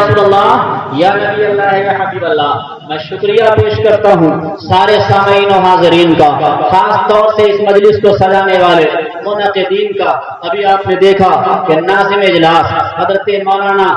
رسول اللہ یا نبی اللہ یا حبیب اللہ، میں شکریہ پیش کرتا ہوں سارے سامعین و حاضرین کا، خاص طور سے اس مجلس کو سجانے والے منعقدین کا۔ ابھی آپ نے دیکھا کہ ناظم اجلاس حضرت مولانا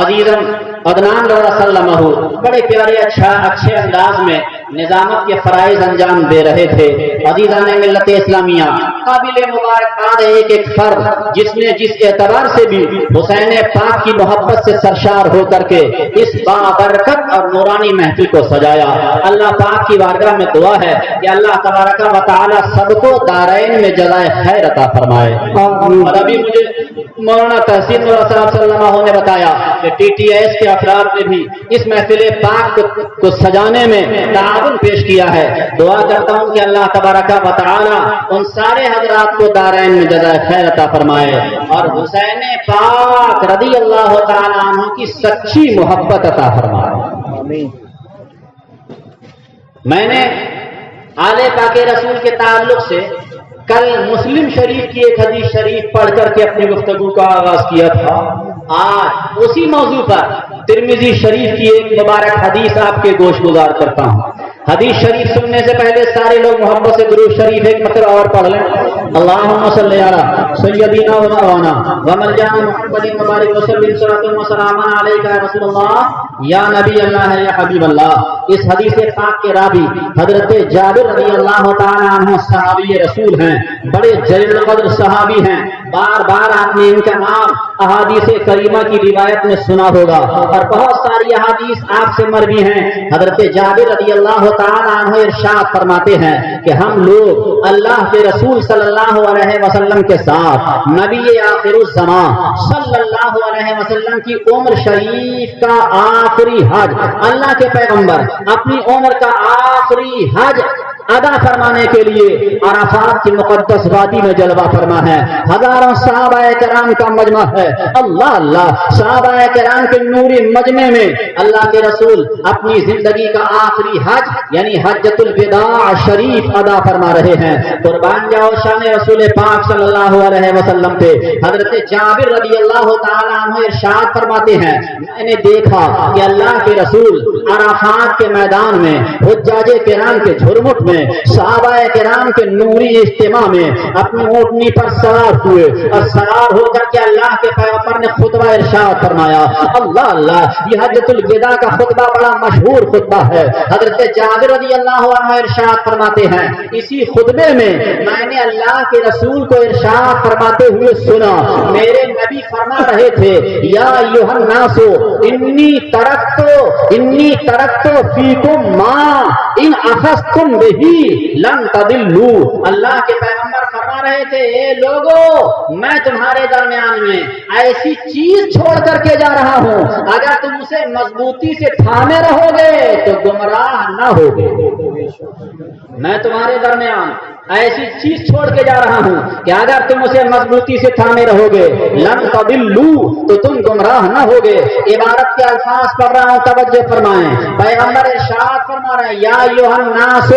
عزیزم عدنان رضا صلی اللہ علیہ وسلم بڑے پیارے اچھے انداز میں نظامت کے فرائض انجام دے رہے تھے۔ عزیزان ملت اسلامیہ، قابل مبارکباد ایک ایک فرد جس نے جس اعتبار سے بھی حسین پاک کی محبت سے سرشار ہو کر کے اس بابرکت اور نورانی محفل کو سجایا۔ اللہ پاک کی بارگاہ میں دعا ہے کہ اللہ تبارک و تعالی سب کو دارین میں جزائے خیر عطا فرمائے۔ اور ابھی مجھے مولانا تحسین صلی اللہ علیہ نے بتایا کہ ٹی ٹی ایس کے افراد نے بھی اس محفل پاک کو سجانے میں تعاون پیش کیا ہے۔ دعا کرتا ہوں کہ اللہ تبارک و تعالی ان سارے حضرات کو دارین میں جزائے خیر عطا فرمائے اور حسین پاک رضی اللہ تعالی عنہ کی سچی محبت عطا فرمائے۔ میں نے آل پاک رسول کے تعلق سے کل مسلم شریف کی ایک حدیث شریف پڑھ کر کے اپنی گفتگو کا آغاز کیا تھا۔ آج اسی موضوع پر ترمذی شریف کی ایک مبارک حدیث آپ کے گوش گزار کرتا ہوں۔ حدیث شریف سننے سے پہلے سارے لوگ محبت سے درود شریف ایک مرتبہ اور پڑھ لیں۔ اللہم صلی علی سیدنا و مولانا و ملجانا محمد مبارک وسلم صلاۃ و سلام علیک یا رسول اللہ یا نبی اللہ یا حبیب اللہ۔ اس حدیث پاک کے راوی حضرت جابر رضی اللہ تعالی عنہ صحابی رسول ہیں، بڑے جلیل القدر صحابی ہیں۔ بار بار آپ نے ان کا نام احادیث کریمہ کی روایت میں سنا ہوگا اور بہت ساری احادیث آپ سے مروی ہیں۔ حضرت جابر رضی اللہ تعالی عنہ ارشاد فرماتے ہیں کہ ہم لوگ اللہ کے رسول صلی اللہ علیہ وسلم کے ساتھ نبی آخر الزمان صلی اللہ علیہ وسلم کی عمر شریف کا آخری حج، اللہ کے پیغمبر اپنی عمر کا آخری حج ادا فرمانے کے لیے عرفات کی مقدس وادی میں جلوہ فرما ہے۔ ہزاروں صحابہ کرام کا مجمع ہے۔ اللہ اللہ، صحابہ کرام کے نوری مجمع میں اللہ کے رسول اپنی زندگی کا آخری حج یعنی حجۃ الوداع شریف ادا فرما رہے ہیں۔ قربان جاؤ شان رسول پاک صلی اللہ علیہ وسلم پہ۔ حضرت جابر رضی اللہ تعالی عنہ ارشاد فرماتے ہیں میں نے دیکھا کہ اللہ کے رسول عرفات کے میدان میں حجاج کرام کے جھرمٹ میں صحابہ کرام کے نوری اجتماع میں اپنی اونٹنی پر سوار ہوئے اور سوار ہو کر کے اللہ کے پیغمبر نے خطبہ ارشاد فرمایا۔ اللہ اللہ، یہ حجۃ الوداع کا خطبہ بڑا مشہور خطبہ ہے۔ حضرت جابر رضی اللہ عنہ ارشاد فرماتے ہیں اسی خطبے میں میں نے اللہ کے رسول کو ارشاد فرماتے ہوئے سنا، میرے نبی فرما رہے تھے یا ایھا الناس انی ترکت فیکم ما ان اخذتم بہ لن تضلوا۔ اللہ کے پیغمبر فرما رہے تھے اے لوگو میں تمہارے درمیان میں ایسی چیز چھوڑ کر کے جا رہا ہوں اگر تم اسے مضبوطی سے تھامے رہو گے تو گمراہ نہ ہوگے۔ میں تمہارے درمیان ایسی چیز چھوڑ کے جا رہا ہوں کہ اگر تم اسے مضبوطی سے تھامے رہو گے لن تضلوا تو تم گمراہ نہ ہوگے۔ عبارت کے الفاظ پڑھ رہا ہوں، توجہ فرمائیں۔ پیغمبر ارشاد فرما رہے ہیں یا ایھا الناس،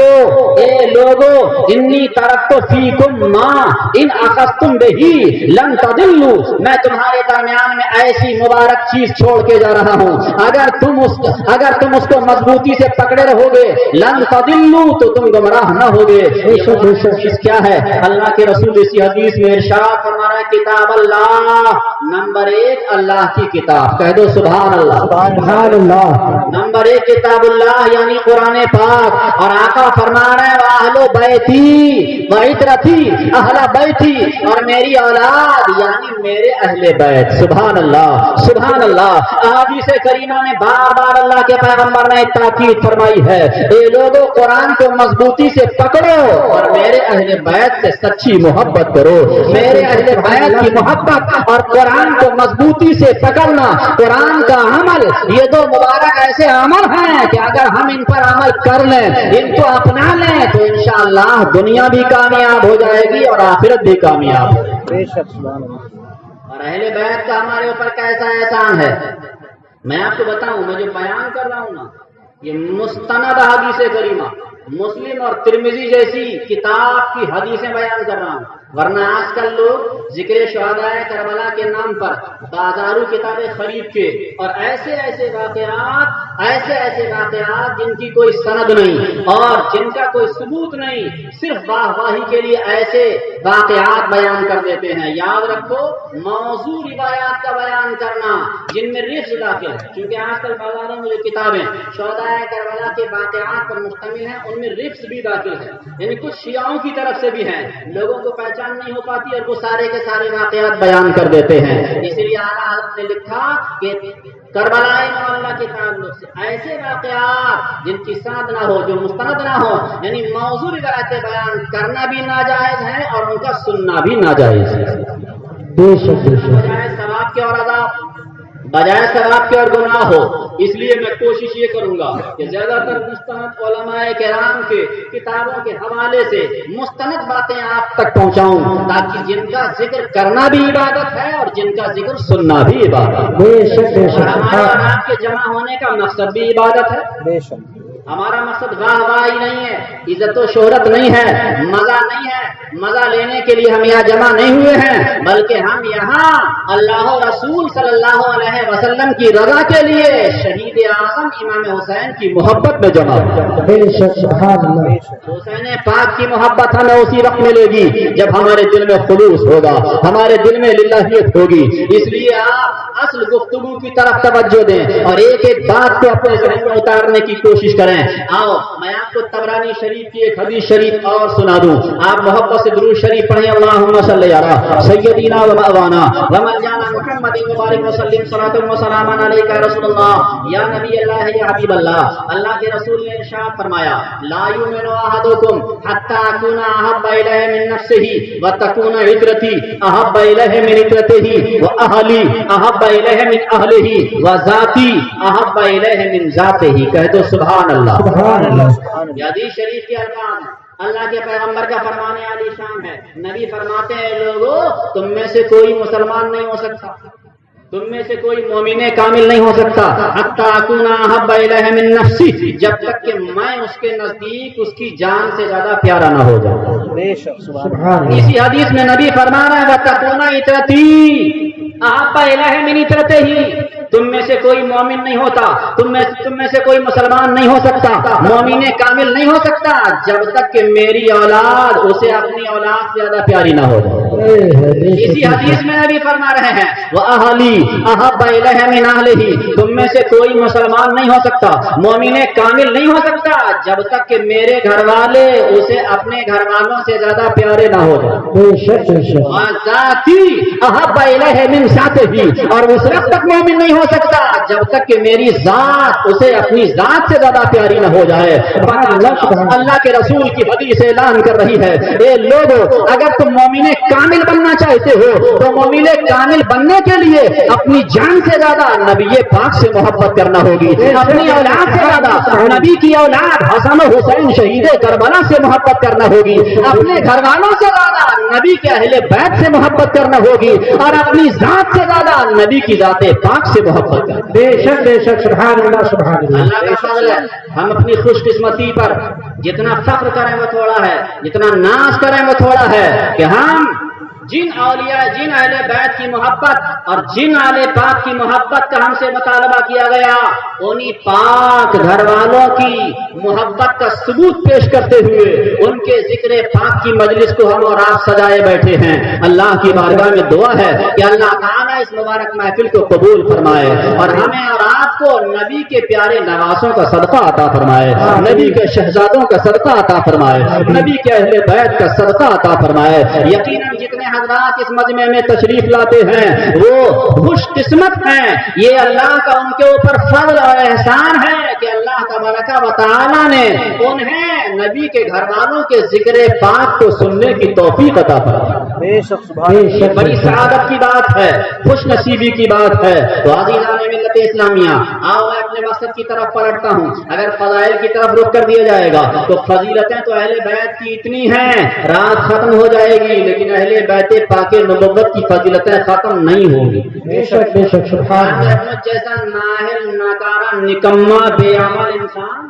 اے لوگو انی ترکت فیکم ما ان اخذتم بہ لن تضلوا، میں تمہارے درمیان میں ایسی مبارک چیز چھوڑ کے جا رہا ہوں اگر تم اس کو مضبوطی سے پکڑے رہو گے لن تضلوا تو تم گمراہ نہ ہوگے۔ چیز کیا ہے؟ اللہ کے رسول اسی حدیث میں ارشاد فرما رہا ہے کتاب اللہ، نمبر 1 اللہ کی کتاب، کہہ دو سبحان اللہ سبحان اللہ۔ نمبر 1 کتاب اللہ یعنی قرآن پاک، اور آقا فرما رہے ہیں اہل بیتی وعترتی، اہل بیتی اور میری اولاد یعنی میرے اہل بیت۔ سبحان اللہ سبحان اللہ۔ احادیث کریمہ میں بار بار اللہ کے پیغمبر نے تاکید فرمائی ہے اے لوگوں قرآن کو مضبوطی سے پکڑو اور میرے اہل بیت سے سچی محبت کرو۔ میرے اہل بیت کی محبت اور قرآن کو مضبوطی سے پکڑنا، قرآن کا عمل، یہ دو مبارک ایسے عمل ہیں کہ اگر ہم ان پر عمل کر لیں، ان کو اپنا لیں تو انشاءاللہ دنیا بھی کامیاب ہو جائے گی اور آخرت بھی کامیاب ہو جائے گی۔ اور اہل بیت کا ہمارے اوپر کیسا احسان ہے میں آپ کو بتاؤں۔ میں جو بیان کر رہا ہوں نا یہ مستند حدیث کریمہ، مسلم اور ترمذی جیسی کتاب کی حدیثیں بیان کر رہا ہوں۔ ورنہ آج کل لوگ ذکر شہدائے کربلا کے نام پر بازاروں کتابیں خرید کے اور ایسے ایسے واقعات جن کی کوئی سند نہیں اور جن کا کوئی ثبوت نہیں، صرف واہ واہی کے لیے ایسے واقعات بیان کر دیتے ہیں۔ یاد رکھو، موضوع روایات کا بیان کرنا جن میں رفظ داخل ہے، کیونکہ آج کل بازاروں میں جو کتابیں شہدائے کربلا کے واقعات پر مشتمل ہیں ان میں رفظ بھی داخل ہے، یعنی کچھ شیعوں کی طرف سے بھی ہیں، لوگوں کو پہچان نہیں ہو پاتی اور وہ سارے کے سارے واقعات بیان کر دیتے ہیں۔ اس لیے اعلیٰ حضرت نے لکھا کہ کربلا معاملہ کے تعلق سے ایسے واقعات جن کی سند نہ ہو، جو مستند نہ ہو، یعنی موضوع روایتیں بیان کرنا بھی ناجائز ہے اور ان کا سننا بھی ناجائز ہے، بجائے ثواب کے اور عذاب، بجائے ثواب کے اور گناہ ہو۔ اس لیے میں کوشش یہ کروں گا کہ زیادہ تر مستند علماء کرام کے کتابوں کے حوالے سے مستند باتیں آپ تک پہنچاؤں، تاکہ جن کا ذکر کرنا بھی عبادت ہے اور جن کا ذکر سننا بھی عبادت ہے۔ ہمارے اور آپ کے جمع ہونے کا مقصد بھی عبادت ہے۔ ہمارا مقصد واہ واہی نہیں ہے، عزت و شہرت نہیں ہے، مزہ نہیں ہے، مزہ لینے کے لیے ہم یہاں جمع نہیں ہوئے ہیں، بلکہ ہم یہاں اللہ رسول صلی اللہ علیہ وسلم کی رضا کے لیے شہید اعظم امام حسین کی محبت میں جمع ہوئے۔ حسین پاک کی محبت ہمیں اسی وقت ملے گی جب ہمارے دل میں خلوص ہوگا، ہمارے دل میں للہیت ہوگی۔ اس لیے آپ اصل گفتگو کی طرف توجہ دیں اور ایک ایک بات کو اپنے ذہن میں اتارنے کی کوشش کریں۔ آؤ میں آپ کو طبرانی شریف کی ایک حدیث شریف اور سنا دوں، آپ محبت سے درود شریف پڑھیں، اللہم صلی علی سیدنا و مولانا و مولانا محمد مبارک وسلم صلاۃ و سلام علیک یا رسول اللہ، یا نبی اللہ، یا حبیب اللہ۔ اللہ کے رسول نے ارشاد فرمایا، لا یؤمن احدکم حتی اکون احب الیہ من نفسہ وتکون عترتی احب الیہ من عترتہ واہلی احب الیہ من اہلہ وذاتی احب الیہ من ذاتہ۔ کہہ دو سبحان اللہ۔ یہ حدیث شریف کے الفاظ ہیں، اللہ کے پیغمبر کا فرمانے عالی شان ہے۔ نبی فرماتے ہیں، لوگوں تم میں سے کوئی مسلمان نہیں ہو سکتا، تم میں سے کوئی مومن کامل نہیں ہو سکتا حتی اکون احب الیہ من نفسی، جب تک کہ میں اس کے نزدیک اس کی جان سے زیادہ پیارا نہ ہو جاؤں۔ اسی حدیث میں نبی فرما رہے ہیں، وتکون عترتی احب الیہ من عترتہ، تم میں سے کوئی مومن نہیں ہوتا، تم میں سے کوئی مسلمان نہیں ہو سکتا، مومن کامل نہیں ہو سکتا جب تک کہ میری اولاد اسے اپنی اولاد سے زیادہ پیاری نہ ہو جائے۔ اسی حدیث میں نبی فرما رہے ہیں، وَأَهْلِي أَحَبَّ إِلَيْهَ مِنْ أَهْلِهِ، تم میں سے کوئی مسلمان نہیں ہو سکتا، مومن کامل نہیں ہو سکتا جب تک کہ میرے گھر والے اسے اپنے گھر والوں سے زیادہ پیارے نہ ہو جائیں۔ وَذَاتِي أَحَبَّ إِلَيْهِ مِنْ ذَاتِهِ، اور اس وقت تک مومن نہیں ہو سکتا جب تک کہ میری ذات اسے اپنی ذات سے زیادہ پیاری نہ ہو جائے۔ اللہ کے رسول کی حدیث اعلان کر رہی ہے، اے لوگو اگر تم مومن کامل بننا چاہتے ہو تو مومن کامل بننے کے لیے اپنی جان سے زیادہ نبی پاک سے محبت کرنا ہوگی، اپنی اولاد سے زیادہ نبی کی اولاد حسن و حسین شہید کربلا سے محبت کرنا ہوگی، اپنے گھر والوں سے زیادہ نبی کے اہل بیت سے محبت کرنا ہوگی، اور اپنی ذات سے زیادہ نبی کی ذات پاک سے محبت کریں۔ بے شک سبحان اللہ سبحان اللہ۔ اللہ کا فضل ہے، ہم اپنی خوش قسمتی پر جتنا فخر کریں وہ تھوڑا ہے، جتنا ناز کریں وہ تھوڑا ہے کہ ہم جن اولیاء، جن اہل بیت کی محبت اور جن اہل پاک کی محبت کا ہم سے مطالبہ کیا گیا، انہی پاک گھر والوں کی محبت کا ثبوت پیش کرتے ہوئے ان کے ذکر پاک کی مجلس کو ہم اور آپ سجائے بیٹھے ہیں۔ اللہ کی بارگاہ میں دعا ہے کہ اللہ تعالیٰ اس مبارک محفل کو قبول فرمائے اور ہمیں اور آپ کو نبی کے پیارے نواسوں کا صدقہ عطا فرمائے، نبی کے شہزادوں کا صدقہ عطا فرمائے، نبی کے اہل بیت کا صدقہ عطا فرمائے۔ یقیناً جتنے حضرات اس مجمع میں تشریف لاتے ہیں وہ خوش قسمت ہیں، یہ اللہ کا ان کے اوپر فضل اور احسان ہے کہ اللہ تبارک و تعالیٰ نے انہیں نبی کے گھر والوں کے ذکر پاک کو سننے کی توفیق عطا فرمائی۔ بڑی سعادت کی بات ہے، خوش نصیبی کی بات ہے۔ تو عزیزان ملت اسلامیہ، آؤ میں اپنے مقصد کی طرف پلٹتا ہوں۔ اگر فضائل کی طرف رخ کر دیا جائے گا تو فضیلتیں تو اہل بیت کی اتنی ہیں رات ختم ہو جائے گی، لیکن اہل بیت پاک نبوت کی فضیلتیں ختم نہیں ہوں گی۔ بے شک سبحان اللہ۔ جیسا نااہل، ناکارہ، نکما، بے عمل انسان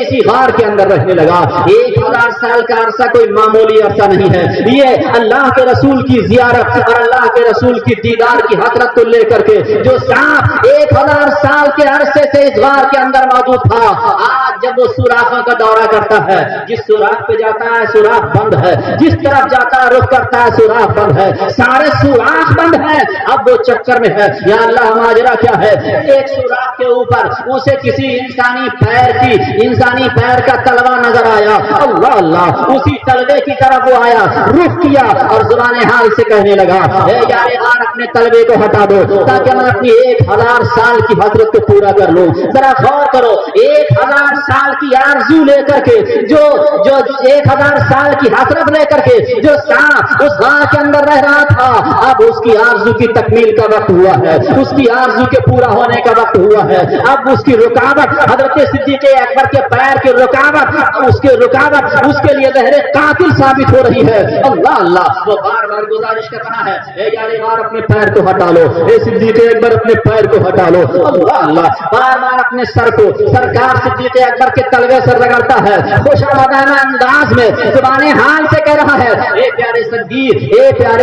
اسی غار کے اندر رہنے لگا۔ 1000 سال کا عرصہ کوئی معمولی عرصہ نہیں ہے، یہ اللہ کے رسول کی زیارت اور اللہ کے رسول کی دیدار کی حسرت کو لے کر کے جو سانپ 1000 سال کے عرصے سے اس غار کے اندر موجود تھا، آج جب وہ سوراخوں کا دورہ کرتا ہے، جس سوراخ پہ جاتا ہے سوراخ بند ہے، جس طرف جاتا ہے رخ کرتا ہے سوراخ بند ہے، سارے سوراخ بند ہیں۔ اب وہ چکر میں ہے، یا اللہ ماجرا کیا ہے؟ ایک سوراخ کے اوپر اسے کسی انسانی پیر کا تلوا نظر آیا، اللہ اللہ، اسی تلوے کی طرف وہ آیا، رخ کیا اور زبان حال سے کہنے لگا، اے یار غار اپنے تلوے کو ہٹا دو تاکہ میں اپنی 1000 سال کی حسرت کو پورا کر لوں۔ ذرا غور کرو، 1000 سال کی آرزو لے کر کے جو 1000 سال کی حسرت لے کر کے جو سانپ اس غار کے اندر رہ رہا تھا، اب اس کی آرزو کی تکمیل کا وقت ہوا ہے، اس کی آرزو کے پورا ہونے کا وقت ہوا ہے۔ اب اس کی رکاوٹ حضرت صدیق اکبر کے پیر کی رکاوٹ اس کے لیے زہر قاتل ثابت ہو رہی ہے۔ اللہ اللہ، وہ بار بار گزارش کر رہا ہے، اے یار غار اپنے پیر کو ہٹا لو، اے صدیق اکبر اپنے پیر کو ہٹا لو۔ اللہ اللہ، بار بار اپنے سر کو سرکار صدیق اکبر کے تلوے سے رگڑتا ہے، خوش آمدانہ انداز میں زبان حال سے کہہ رہا ہے، اے پیارے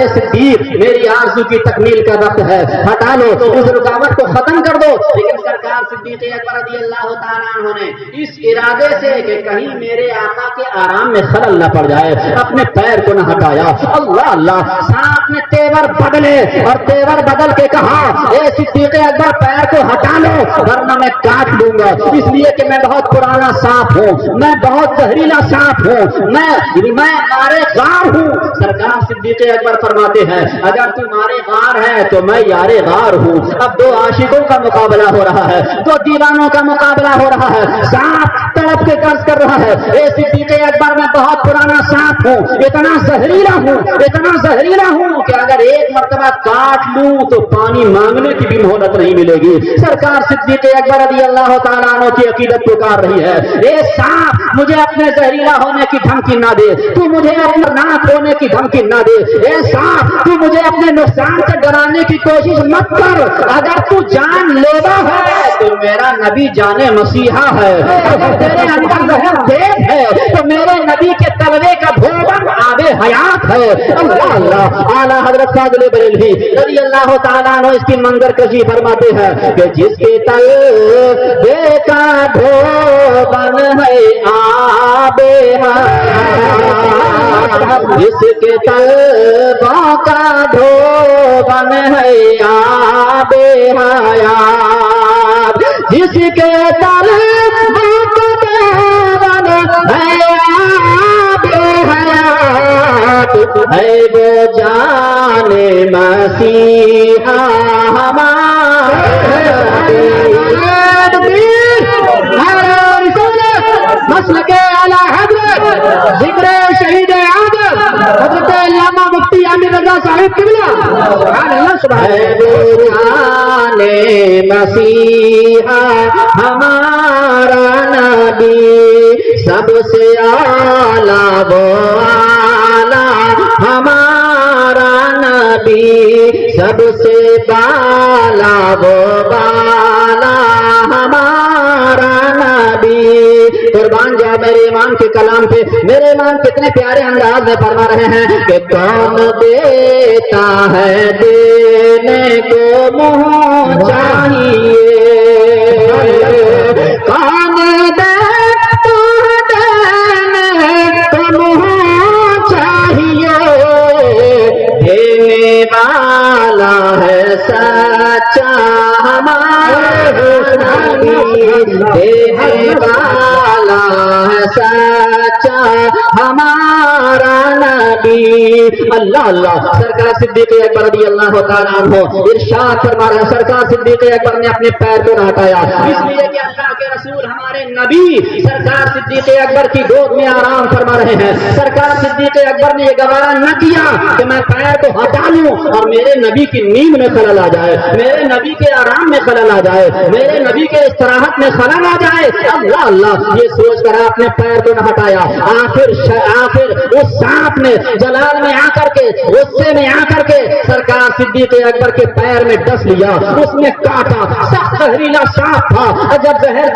صدیق، میری آرزو کی تکمیل کا وقت ہے، ہٹا لو، اس رکاوٹ کو ختم کر دو۔ لیکن سرکار صدیق اکبر رضی اللہ تعالیٰ عنہ نے اس ارادے سے کہ کہیں میرے آقا کے آرام میں خلل نہ پڑ جائے اپنے پیر کو نہ ہٹایا۔ اللہ اللہ، سانپ نے تیور بدلے اور تیور بدل کے کہا، اے صدیق اکبر پیر کو ہٹا لو ورنہ میں کاٹ لوں گا، اس لیے کہ میں بہت پرانا سانپ ہوں، میں بہت زہریلا سانپ ہوں، میں مارے غار ہوں۔ سرکار صدیق اکبر فرماتے ہیں، اگر تو مارے غار ہے تو میں یار غار ہوں۔ اب دو عاشقوں کا مقابلہ ہو رہا ہے، دو دیوانوں کا مقابلہ ہو رہا ہے، سانپ تڑپ کے قرض کر رہا ہے، اے صدیق اکبر میں بہت پرانا سانپ ہوں، اتنا زہریلا ہوں کہ اگر ایک مرتبہ کاٹ لوں تو پانی مانگنے کی بھی مہلت نہیں ملے گی۔ سرکار صدیق اکبر رضی اللہ تعالیٰ عنہ کی عقیدت پکار رہی ہے، اے سانپ مجھے اپنے زہریلا ہونے کی دھمکی نہ دے، تو مجھے اپنا ناک ہونے کی دھمکی نہ دے، اے سانپ تو مجھے اپنے نقصان سے ڈرانے کی کوشش مت کر، اگر تو جان لیوا ہے تو میرا نبی جانے مسیحا ہے، اگر تیرے اندر زہر تیز ہے تو میرے نبی کے تلوے کا بھون آب حیات ہے۔ اللہ اللہ، اعلیٰ حضرت فاضل بریلوی رضی اللہ تعالیٰ عنہ اس کی منظر کشی فرماتے ہیں کہ جس کے تلوے کا بھون ہے آب حیات، جس کے تلووں کا بھون ہے آب حیات، جس کے تلووں کا بھون ہے آب حیات، ہے وہ جان مسیحا ہمارا۔ مسلک اعلیٰ حضرت ذکر شہید عادل حضرت علامہ مفتی عامر رضا صاحب قبلہ سبحان اللہ سبحان اللہ۔ مسیحا ہمارا نبی سب سے اعلیٰ، وہ اعلیٰ ہمارا نبی سب سے بالا، وہ بالا ہمارا نبی۔ قربان جا میرے امام کے کلام پہ، میرے امام کتنے پیارے انداز میں فرما رہے ہیں کہ کون دیتا ہے دینے کو منہ چاہیے، کون دیتا دینے کو منہ چاہیے، دینے والا ہے سچا ہمارا نبی، دینے والا ہے سچا ہمارا نبی۔ اللہ اللہ، سرکار صدیق اکبر رضی اللہ تعالیٰ عنہ ارشاد فرما رہے ہیں، سرکار صدیق اکبر نے اپنے پیر کو نہ ہٹایا، اس لیے کہ اللہ کے رسول ہمارے نبی سرکار صدیق اکبر کی گود میں آرام فرما رہے ہیں۔ سرکار صدیق اکبر نے یہ گوارا نہ کیا کہ میں پیر کو ہٹا لوں اور میرے نبی کی نیند میں خلل آ جائے، میرے نبی کے آرام میں خلل آ جائے، میرے نبی کے استراحت میں خلل آ جائے۔ اللہ اللہ، یہ سوچ کر اپنے پیر کو نہ ہٹایا۔ آخر اس سانپ نے جلال میں آ کر کے، غصے میں آ کر کے سرکار صدیق اکبر کے پیر میں ڈس لیا، اس نے کاٹا، سخت زہریلا سانپ تھا، اور جب زہر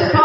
100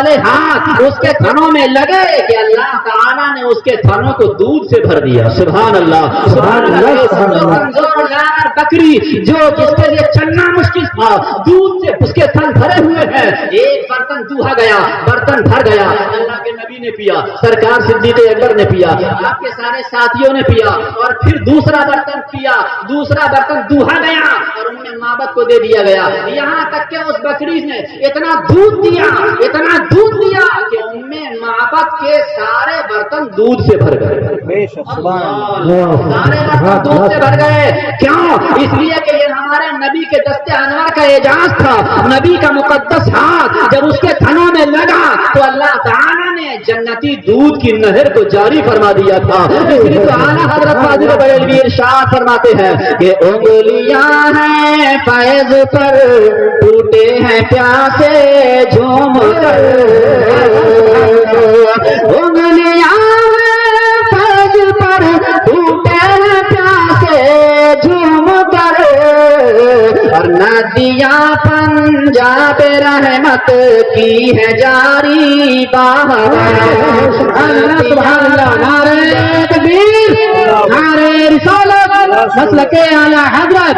والے ہاتھ اس کے تھنوں میں لگے کہ اللہ تعالیٰ نے اس کے تھنوں کو دودھ سے بھر دیا. سبحان اللہ سبحان اللہ. کمزور بکری جو جس کے لیے چلنا مشکل تھا دودھ سے اس کے تھن بھرے ہوئے ہیں. ایک برتن دوہا گیا, برتن بھر گیا, اللہ کے نبی نے پیا, سرکار صدیق اکبر نے پیا, آپ کے سارے ساتھیوں نے پیا, اور پھر دوسرا برتن پیا, دوسرا برتن دوہا گیا اور ام معبد کو دے دیا گیا. یہاں تک کہ اس بکری نے اتنا دودھ دیا, اتنا دودھ دیا کہ ام معبد کے سارے برتن دودھ سے بھر گئے. سارے برتن دودھ سے بھر گئے. کیوں؟ اس لیے کہ یہ ہمارے نبی کے دستے انوار کا اعجاز تھا. نبی کا مقدس ہاتھ جب اس کے تھنوں میں لگا تو اللہ تعالیٰ نے جنتی دودھ کی نہر کو جاری فرما دیا تھا. اس لیے تو اعلیٰ حضرت فاضل بریلوی ارشاد فرماتے ہیں کہ انگلیاں ہیں فیض پر ٹوٹے ہیں پیاسے جھوم کر, انگلیاں ہیں فیض پر ٹوٹے ہیں پیاسے جھوم کر, اور ندیاں پنجاب رحمت کی ہے جاری باہر. سبحان اللہ. نعرہ تکبیر, نعرہ رسالت, مسلک اعلیٰ حضرت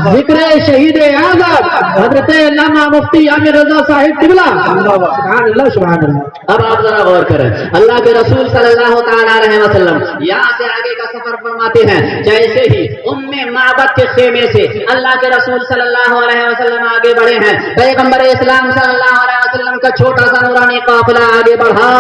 ذکر شہید اعظم حضرت علامہ مفتی عامر رضا صاحب قبلہ. سبحان اللہ سبحان اللہ. اب آپ ذرا غور کریں, اللہ کے رسول صلی اللہ تعالی علیہ وسلم یہاں سے آگے کا سفر فرماتے ہیں. جیسے ہی ام معبد کے خیمے سے اللہ کے رسول صلی اللہ علیہ وسلم آگے بڑھے ہیں, پیغمبر اسلام صلی اللہ علیہ وسلم کا چھوٹا سا نورانی قافلہ آگے بڑھا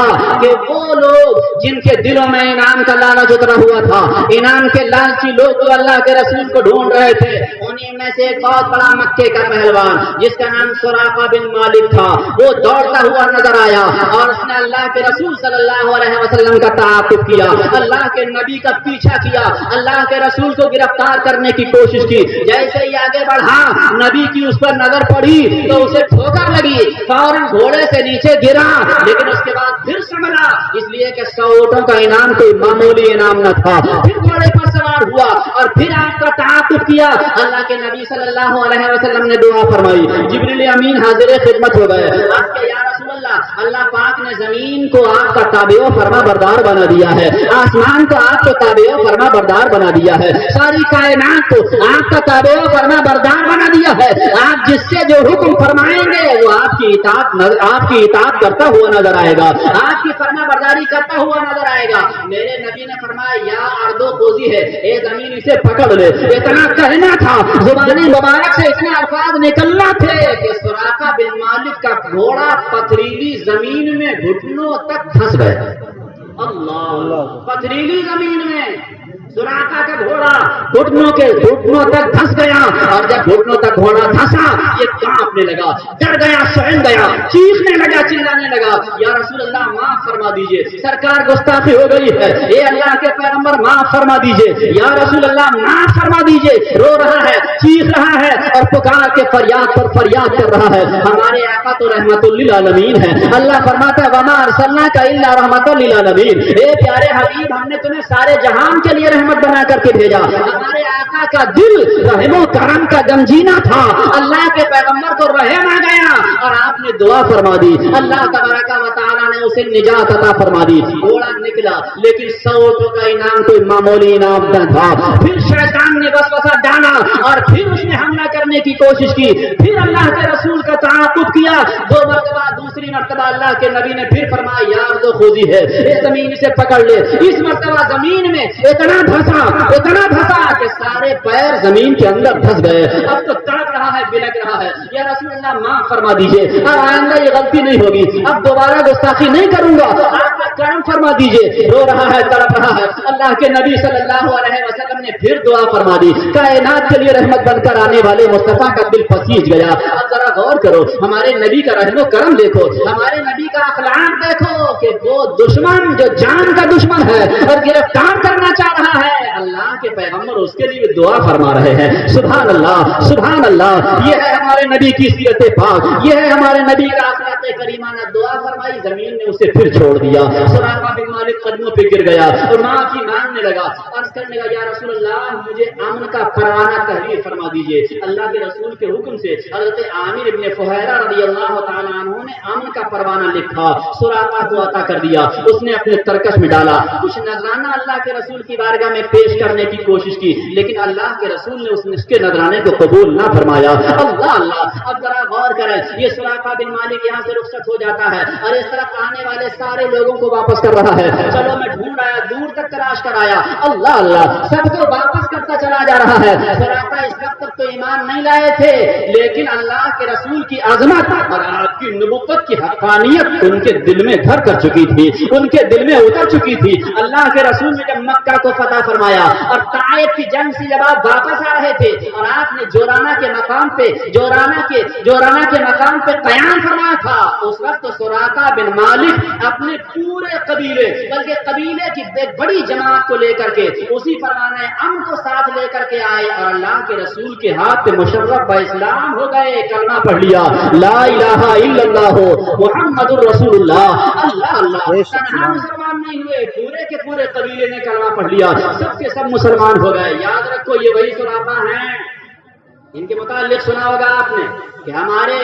کہ وہ لوگ جن کے دلوں میں انعام کا لالچ اترا ہوا تھا, انعام کے لالچی لوگ جو اللہ کے رسول کو ڈھونڈ رہے تھے, انہیں میں سے ایک بہت بڑا مکے کا پہلوان جس کا نام سراقہ بن مالک تھا, وہ دوڑتا ہوا نظر آیا اور اس نے اللہ کے رسول صلی اللہ علیہ وسلم کا تعاقب کیا, اللہ کے نبی کا پیچھا کیا, اللہ کے رسول کو گرفتار کرنے کی کوشش کی. جیسے ہی آگے بڑھا نبی کی اس پر نظر پڑی تو اسے ٹھوکر لگی, فوراً گھوڑے سے نیچے گرا, لیکن اس کے بعد پھر سنبھلا, اس لیے کہ 100 اونٹوں کا انعام کوئی معمولی انعام نہ تھا. پھر گھوڑے پر سوار ہوا اور پھر آپ کا تعاقب کیا. اللہ کے نبی صلی اللہ علیہ وسلم نے دعا فرمائی, جبریل امین حاضر خدمت ہو گئے. آپ کے یا رسول اللہ, اللہ پاک نے زمین کو آپ کا تابع و فرما بردار بنا دیا ہے, آسمان کو آپ کو تابع و فرما بردار بنا دیا ہے, ساری کائنات کو آپ کا تابع و فرما بردار بنا دیا ہے. آپ جس سے جو حکم فرمائیں گے وہ آپ کی اطاعت کرتا ہوا نظر آئے گا, آپ کی فرما برداری کرتا ہوا نظر آئے گا. میرے نبی نے فرمایا یا اردو خوزی ہے, اے زمین اسے پکڑ لے. اتنا کہنا تھا, زبان مبارک سے اتنے الفاظ نکلنا تھے کہ سراقہ بن مالک کا گھوڑا پتھریلی زمین میں گھٹنوں تک پھنس گئے. اللہ, پتھریلی زمین میں سراقہ کا گھوڑا گھٹنوں تک دھس گیا, اور جب گھٹنوں تک گھوڑا دھسا یہ کانپنے لگا, ڈر گیا, سہم گیا, چیخنے لگا, چلانے لگا, یا رسول اللہ معاف فرما دیجئے, سرکار گستاخی ہو گئی ہے, اے اللہ کے پیغمبر معاف فرما دیجئے, یا رسول اللہ معاف فرما دیجئے. رو رہا ہے, چیخ رہا ہے اور پکار کے فریاد پر فریاد کر رہا ہے. ہمارے آقا تو رحمت للعالمین ہے. اللہ فرماتا ہے وما ارسلناک الا رحمت للعالمین, اے پیارے حبیب ہم نے تمہیں سارے جہان کے لیے رحمت بنا کر کے بھیجا. ہمارے آقا کا دل رحم و کرم کا گمجینا تھا, اللہ کے پیغمبر کو رحم آ گیا اور آپ نے دعا فرما دی, اللہ تبارک و تعالی نے اسے نجات عطا فرما دی. گھوڑا نکلا لیکن 100 اونٹوں کا انعام کوئی معمولی انعام نہ تھا. پھر شیطان نے وسوسہ ڈالا اور پھر اس نے حملہ کرنے کی کوشش کی. پھر اللہ کے رسول کا تعاقب کیا 2 مرتبہ. دوسری مرتبہ اللہ کے نبی نے پھر فرمایا یا اردو خوزی ہے, اس زمین سے پکڑ لے. اس مرتبہ زمین میں اتنا دھسا کہ سارے پیر زمین کے اندر دھس گئے. اب تو تڑپ رہا ہے, بلک رہا ہے, یا رسول اللہ معاف فرما دیجئے, اور آئندہ یہ غلطی نہیں ہوگی, اب دوبارہ گستاخی نہیں کروں گا, آپ کا کرم فرما دیجئے. رو رہا ہے, تڑپ رہا ہے. اللہ کے نبی صلی اللہ علیہ وسلم نے پھر دعا فرما دی. کائنات کے لیے رحمت بن کر آنے والے مصطفیٰ کا دل پسیج گیا. اب ذرا غور کرو, ہمارے نبی کا رحم و کرم دیکھو, ہمارے نبی کا اخلاق دیکھو کہ وہ دشمن جو جان کا دشمن ہے اور گرفتار کرنا چاہ رہا ہے, اللہ کے پیغمبر اس کے لیے دعا فرما رہے ہیں. سبحان اللہ سبحان اللہ. یہ ہے ہمارے نبی کی سیرت پاک, یہ ہے ہمارے نبی کا اخلاق کریمانہ. دعا فرمائی, زمین نے اسے پھر چھوڑ دیا. سراقہ بن مالک قدموں پہ گر گیا اور معافی مانگنے لگا, عرض کرنے لگا یا رسول اللہ مجھے امن کا پروانہ تحریر فرما دیجئے. اللہ کے رسول کے حکم سے حضرت عامر ابن فہیرہ رضی اللہ تعالیٰ عنہ نے امن کا پروانہ لکھا, سراقہ کو عطا کر دیا. اس نے اپنے ترکش میں ڈالا, کچھ نذرانہ اللہ کے رسول کی بارگاہ میں پیش کرنے کی کوشش کی, لیکن اللہ کے رسول نے اس کے نذرانے کو قبول نہ فرمایا. اللہ اللہ. اب ذرا غور کریں, یہ سراقہ بن مالک یہاں سے رخصت ہو جاتا ہے اور اس طرف آنے والے سارے لوگوں کو واپس کر رہا ہے. چلو میں ڈھونڈ آیا, دور تک تلاش کر آیا. اللہ اللہ, سب کو واپس کرتا چلا جا رہا ہے. سراقہ اس وقت تک تو ایمان نہیں لائے تھے, لیکن اللہ کے رسول کی عظمت اور آپ کی نبوت کی حقانیت ان کے دل میں گھر کر چکی تھی, ان کے دل میں اتر چکی تھی. اللہ کے رسول نے جب مکہ کو فتح فرمایا اور طائف کی جنگ سے جب آپ واپس آ رہے تھے اور آپ نے جورانا کے مقام پہ قیام فرمایا تھا, اس وقت سراقہ بن مالک اپنے پورے قبیلے بلکہ قبیلے کی ایک بڑی جماعت کو لے کر کے اسی فرمانے امن کو ساتھ لے کر کے آئے اور اللہ کے رسول کے ہاتھ پہ مشرف با اسلام ہو گئے, کلمہ پڑھ لیا, لا الہ الا اللہ محمد الرسول اللہ. اللہ اللہ. تنہا مسلمان نہیں ہوئے, پورے کے پورے قبیلے نے کلمہ پڑھ لیا, سب کے سب مسلمان ہو گئے. یاد رکھو یہ وہی سراقہ ہیں, ان کے متعلق سنا ہوگا آپ نے کہ ہمارے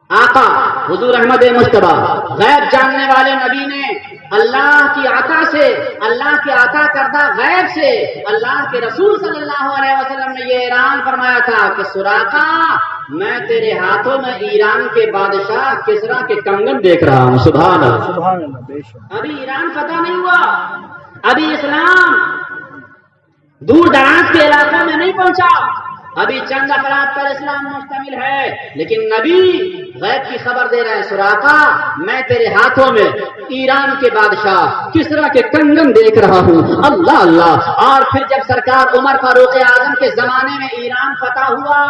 آقا حضور احمد مجتبی غیب جاننے والے نبی نے اللہ کی عطا سے, اللہ کے عطا کردہ غیب سے اللہ کے رسول صلی اللہ علیہ وسلم نے یہ اعلان فرمایا تھا کہ سراقہ میں تیرے ہاتھوں میں ایران کے بادشاہ کسرا کے کنگن دیکھ رہا ہوں. سبحان اللہ. ابھی ایران فتح نہیں ہوا, ابھی اسلام دور دراز کے علاقوں میں نہیں پہنچا, ابھی چند افراد پر اسلام مشتمل ہے, لیکن نبی غیب کی خبر دے رہے ہیں, سراقہ میں تیرے ہاتھوں میں ایران کے بادشاہ کسرا کے کنگن دیکھ رہا ہوں. اللہ اللہ. اور پھر جب سرکار عمر فاروق اعظم کے زمانے میں ایران فتح ہوا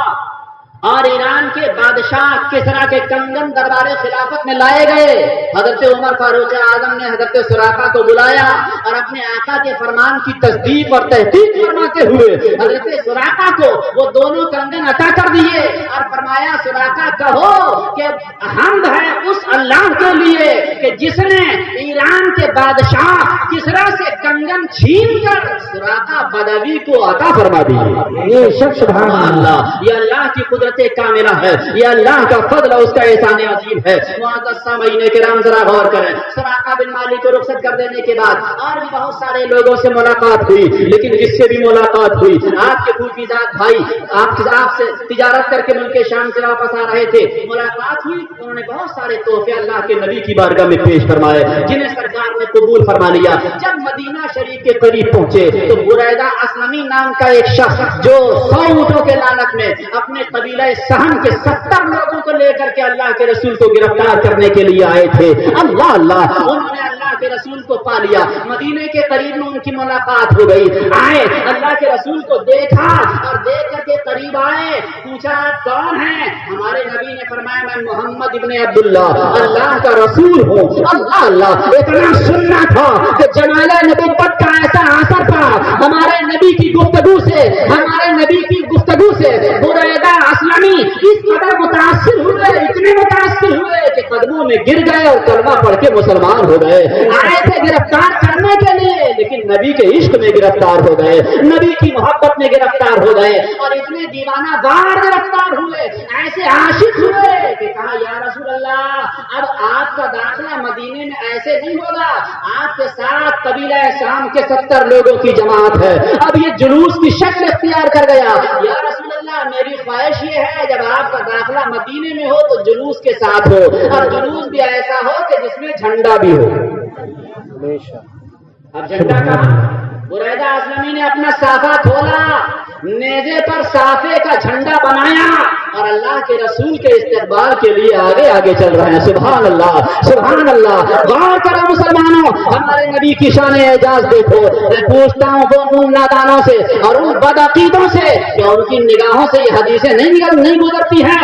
اور ایران کے بادشاہ کسرا کے کنگن دربار خلافت میں لائے گئے, حضرت عمر فاروق اعظم نے حضرت سراقہ کو بلایا اور اپنے آقا کے فرمان کی تصدیق اور تحقیق فرماتے ہوئے حضرت سراقہ کو وہ دونوں کنگن عطا کر دیے اور فرمایا سراقہ کہو کہ حمد ہے اس اللہ کے لیے کہ جس نے ایران کے بادشاہ کسرا سے کنگن چھین کر سراقہ بدوی کو عطا فرما دیے. یہ سبحان اللہ, یہ اللہ کی قدرت کاملہ ہے, یہ اللہ کا فضل ہے, اس کا احسان عظیم ہے. معزز سامعین کرام ذرا غور کریں, سراقہ بن مالک کو رخصت کر دینے کے بعد اور بھی بہت سارے لوگوں سے ملاقات ہوئی, لیکن جس سے بھی ملاقات ہوئی آپ کے پھوپھی زاد بھائی آپ سے تجارت کر کے ملک شام سے واپس آ رہے تھے, ملاقات ہوئی, انہوں نے بہت سارے تحفے اللہ کے نبی کی بارگاہ میں پیش فرمائے جنہیں سرکار نے قبول فرما لیا. جب مدینہ شریف کے قریب پہنچے تو بریدہ اسلمی نام کا ایک شخص جو 100 اونٹوں کے لالچ میں اپنے قبیلہ سہن کے 70 لوگوں کو لے کر کے اللہ کے رسول کو گرفتار کرنے کے لیے آئے تھے. اللہ اللہ. انہوں نے اللہ کے رسول کو پا لیا, مدینے کے قریب میں ان کی ملاقات ہو گئی, آئے اللہ کے رسول کو دیکھا اور دیکھ کر کے قریب آئے, پوچھا آپ کون ہیں؟ ہمارے نبی نے فرمایا میں محمد ابن عبداللہ اللہ کا رسول ہوں. اللہ اللہ. اتنا سننا تھا کہ جمال نبوت کا ایسا اثر تھا ہمارے نبی کی گفتگو سے, ہمارے نبی کی گفتگو سے بریدہ اسلامی اس قدر متاثر ہوئے, اتنے متاثر ہوئے کہ قدموں میں گر گئے اور کلمہ پڑھ کے مسلمان ہو گئے. آئے تھے گرفتار کرنے کے لیے, لیکن نبی کے عشق میں گرفتار ہو گئے, نبی کی محبت میں گرفتار ہو گئے اور اتنے دیوانہ وار گرفتار ہوئے, ایسے عاشق ہوئے کہ کہا یا رسول اللہ اب آپ کا داخلہ مدینے میں ایسے نہیں ہوگا, آپ کے ساتھ قبیلہ شام کے 70 لوگوں کی جماعت ہے, اب یہ جلوس کی شکل اختیار کر گیا. یا رسول اللہ میری خواہش یہ ہے جب آپ کا داخلہ مدینے میں ہو تو جلوس کے ساتھ ہو, اور جلوس بھی ایسا ہو کہ جس میں جھنڈا بھی ہو. اب جھنڈا کا بریدہ اسلمی نے اپنا صافہ کھولا, نیزے پر صافے کا جھنڈا بنایا اور اللہ کے رسول کے استقبال کے لیے آگے آگے چل رہے ہیں. سبحان اللہ سبحان اللہ. غور کرو مسلمانوں, ہمارے نبی کی شان اعجاز دیکھو. میں پوچھتا ہوں ان نادانوں سے اور ان بدعقیدوں سے کہ ان کی نگاہوں سے یہ حدیثیں نہیں گزرتی ہیں.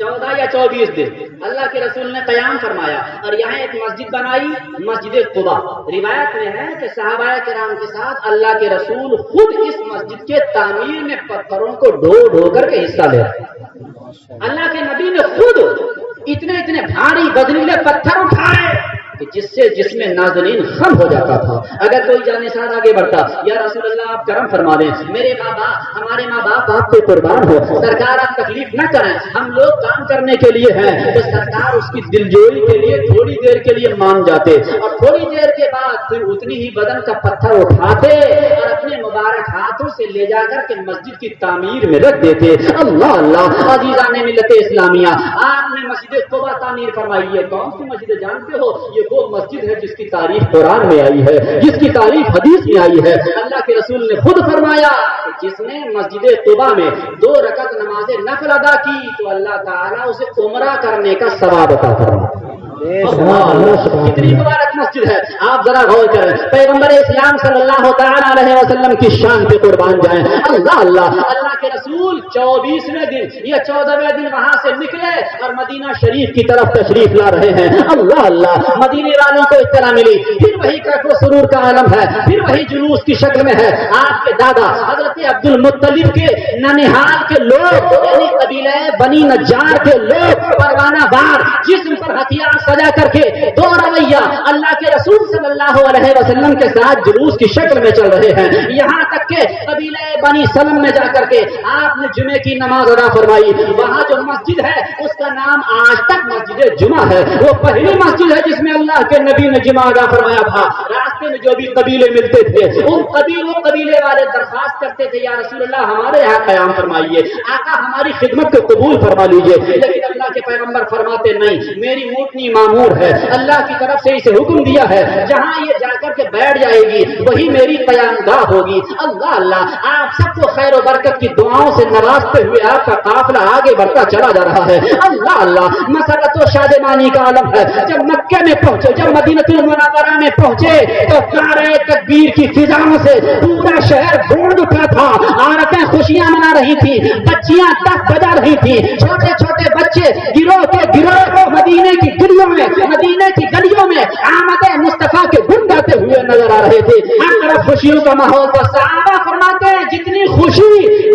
14 یا 24 دن اللہ کے رسول نے قیام فرمایا اور یہاں ایک مسجد بنائی، مسجد قبا۔ روایت میں ہے کہ صحابہ کرام کے ساتھ اللہ کے رسول خود اس مسجد کے تعمیر میں پتھروں کو ڈھو ڈھو کر کے حصہ لے رہے۔ اللہ کے نبی نے خود اتنے بھاری بدریلے پتھر اٹھائے کہ جس میں ناظرین خم ہو جاتا تھا۔ اگر کوئی جانشین آگے بڑھتا، یا رسول اللہ آپ کرم فرما دیں، میرے ماں باپ، ہمارے ماں باپ آپ پہ قربان ہو، سرکار آپ تکلیف نہ کریں، ہم لوگ کام کرنے کے لیے ہیں، تو سرکار اس کی دلجوئی کے لیے تھوڑی دیر کے لیے مان جاتے اور تھوڑی دیر کے بعد پھر اتنی ہی بدن کا پتھر اٹھاتے اور اپنے مبارک ہاتھوں سے لے جا کر کے مسجد کی تعمیر میں رکھ دیتے۔ اللہ اللہ، عزیزان ملت اسلامیہ، آپ نے مسجد قبا تعمیر فرمائی ہے۔ کون سی مسجد جانتے ہو؟ یہ وہ مسجد ہے جس کی تعریف قرآن میں آئی ہے، جس کی تعریف حدیث میں آئی ہے۔ اللہ کے رسول نے خود فرمایا کہ جس نے مسجد قبا میں 2 رکعت نماز نفل ادا کی تو اللہ تعالیٰ اسے عمرہ کرنے کا ثواب عطا فرماتا ہے۔ کتنی مبارک مسجد ہے، آپ ذرا غور کریں۔ پیغمبر اسلام صلی اللہ تعالیٰ علیہ وسلم کی شان پہ قربان جائیں۔ اللہ اللہ، اللہ کے رسول 24ویں دن یا 14ویں دن وہاں سے نکلے اور مدینہ شریف کی طرف تشریف لا رہے ہیں۔ اللہ اللہ، مدینے والوں کو اطلاع ملی، پھر وہی کفر و سرور کا عالم ہے، پھر وہی جلوس کی شکل میں ہے۔ آپ کے دادا حضرت عبد المطلب کے ننہال کے لوگ، یعنی قبیلہ بنی نجار کے لوگ، پروانہ بار جسم پر ہتھیار سجا کر کے 2 رویہ اللہ کے رسول صلی اللہ علیہ وسلم کے ساتھ جلوس کی شکل میں چل رہے ہیں۔ یہاں تک کہ قبیلہ بنی سلم میں جا کر کے آپ نے جمعے کی نماز ادا فرمائی۔ وہاں جو مسجد ہے اس کا نام آج تک مسجد جمعہ ہے۔ وہ پہلی مسجد ہے جس میں اللہ کے نبی نے جمعہ ادا فرمایا تھا۔ راستے میں جو بھی قبیلے ملتے تھے ان قبیلے والے درخواست کرتے تھے، یا رسول اللہ ہمارے یہاں قیام فرمائیے، آقا ہماری خدمت کو قبول فرما لیجیے۔ لیکن اللہ کے پیغمبر فرماتے نہیں، میری اونٹنی معمور ہے، اللہ کی طرف سے اسے حکم دیا ہے، جہاں یہ جا کر کے بیٹھ جائے گی وہی میری قیام گاہ ہوگی۔ اللہ اللہ، آپ سب کو خیر و برکت کی دعاؤں سے نوازتے ہوئے آپ کا قافلہ آگے بڑھتا چلا جا رہا ہے۔ اللہ اللہ، مسرت و شادمانی کا عالم ہے۔ جب مکے میں پہنچے، جب مدینہ المنورہ میں پہنچے تو نعرہ تکبیر کی فضاؤں سے پورا شہر گونج اٹھا تھا۔ عورتیں خوشیاں منا رہی تھی، بچیاں تک بجا رہی تھی، چھوٹے چھوٹے بچے گروہ کے گروہ مدینے کی گلیوں میں آمد مصطفیٰ کے گن گاتے ہوئے نظر آ رہے تھے۔ ہر طرف خوشیوں کا ماحول تھا۔ صحابہ فرماتے ہیں جتنی خوشی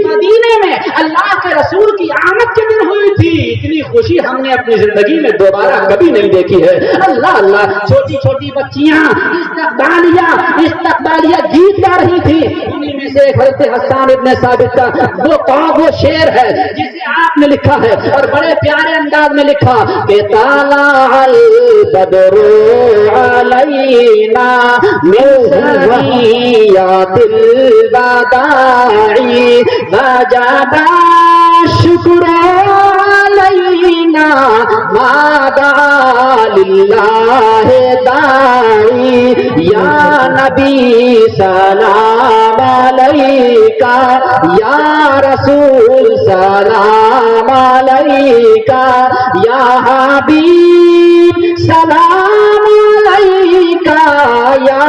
مدینے میں اللہ کے رسول کی آمد کے دن ہوئی تھی، اتنی خوشی ہم نے اپنی زندگی میں دوبارہ کبھی نہیں دیکھی ہے۔ اللہ اللہ، چھوٹی چھوٹی بچیاں استقبالیہ گیت گا رہی تھی۔ انہیں میں سے حضرت حسان ابن ثابت کا وہ شعر ہے جسے آپ نے لکھا ہے اور بڑے پیارے انداز میں لکھا کہ طلع البدر علینا من ثنیات الوداع وجب الشکر علینا ما دعا للہ داعی یا نبی سلام علیکہ یا رسول سلام علیکہ یا حبیب سلام علیکہ یا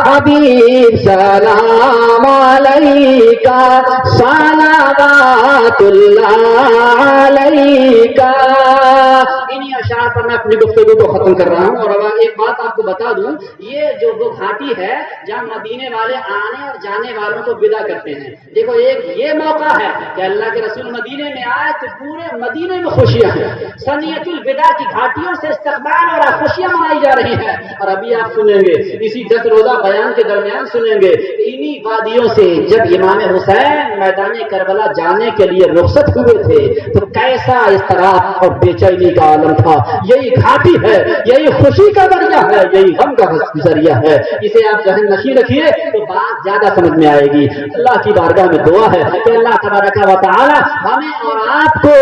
حبیب سلام علیکہ صلوات اللہ علیکہ۔ انہی اشعار پر میں اپنی گفتگو کو ختم کر رہا ہوں۔ اور اب ایک بات آپ کو بتا دوں، یہ جو وہ گھاٹی ہے جہاں مدینے والے آنے اور جانے والوں کو ودا کرتے ہیں، دیکھو ایک یہ موقع ہے کہ اللہ کے رسول مدینے میں آئے تو پورے مدینے میں خوشیاں ہیں۔ ثنیۃ الوداع کی گھاٹیوں سے استقبال اور خوشیاں منائی جا رہی ہیں۔ اور ابھی آپ سنیں گے، اسی 10 روزہ بیان کے درمیان سنیں گے، انہی وادیوں سے جب امام حسین میدان کربلا جانے کے لیے رخصت ہوئے تھے تو کیسا اضطراب اور بے چینی کا عالم تھا۔ یہی گھاٹی ہے، یہی خوشی کا ذریعہ ہے، یہی غم کا ذریعہ ہے۔ اسے آپ ذہن نشین رکھیے تو بات زیادہ سمجھ میں آئے گی۔ اللہ کی بارگاہ میں دعا ہے کہ اللہ تبارک و تعالی ہمیں اور آپ کو